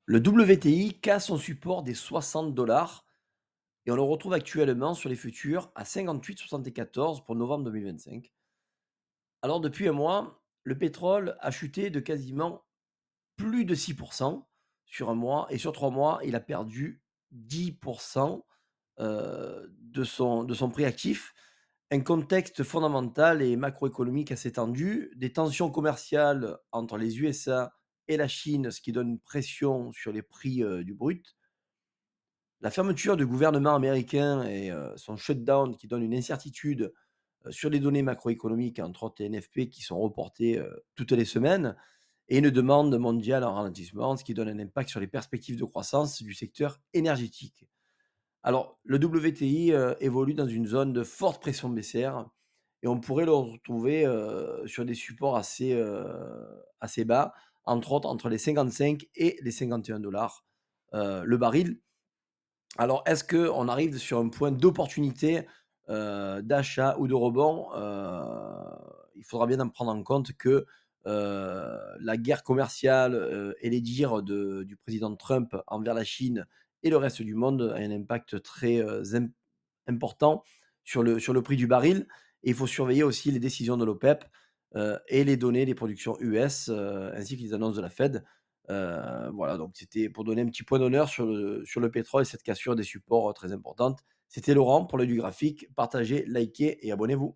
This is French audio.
Le WTI casse son support des 60 $ et on le retrouve actuellement sur les futurs à 58,74 pour novembre 2025. Alors depuis un mois, le pétrole a chuté de quasiment plus de 6% sur un mois et sur 3 mois, il a perdu 10% de son prix actif. Un contexte fondamental et macroéconomique assez tendu, des tensions commerciales entre les USA et la Chine, ce qui donne une pression sur les prix, du brut. La fermeture du gouvernement américain et son shutdown qui donne une incertitude, sur les données macroéconomiques, entre autres les NFP qui sont reportées, toutes les semaines et une demande mondiale en ralentissement, ce qui donne un impact sur les perspectives de croissance du secteur énergétique. Alors, le WTI, évolue dans une zone de forte pression baissière et on pourrait le retrouver, sur des supports assez bas, entre autres entre les 55 et les 51 le baril. Alors, est-ce qu'on arrive sur un point d'opportunité, d'achat ou de rebond? Il faudra bien en prendre en compte que, la guerre commerciale, et les dires du président Trump envers la Chine et le reste du monde a un impact très, important sur le prix du baril et il faut surveiller aussi les décisions de l'OPEP, et les données des productions US, ainsi que les annonces de la Fed. Voilà, donc c'était pour donner un petit point d'honneur sur le pétrole et cette cassure des supports, très importante. C'était Laurent pour l'œil du graphique. Partagez, likez et abonnez-vous.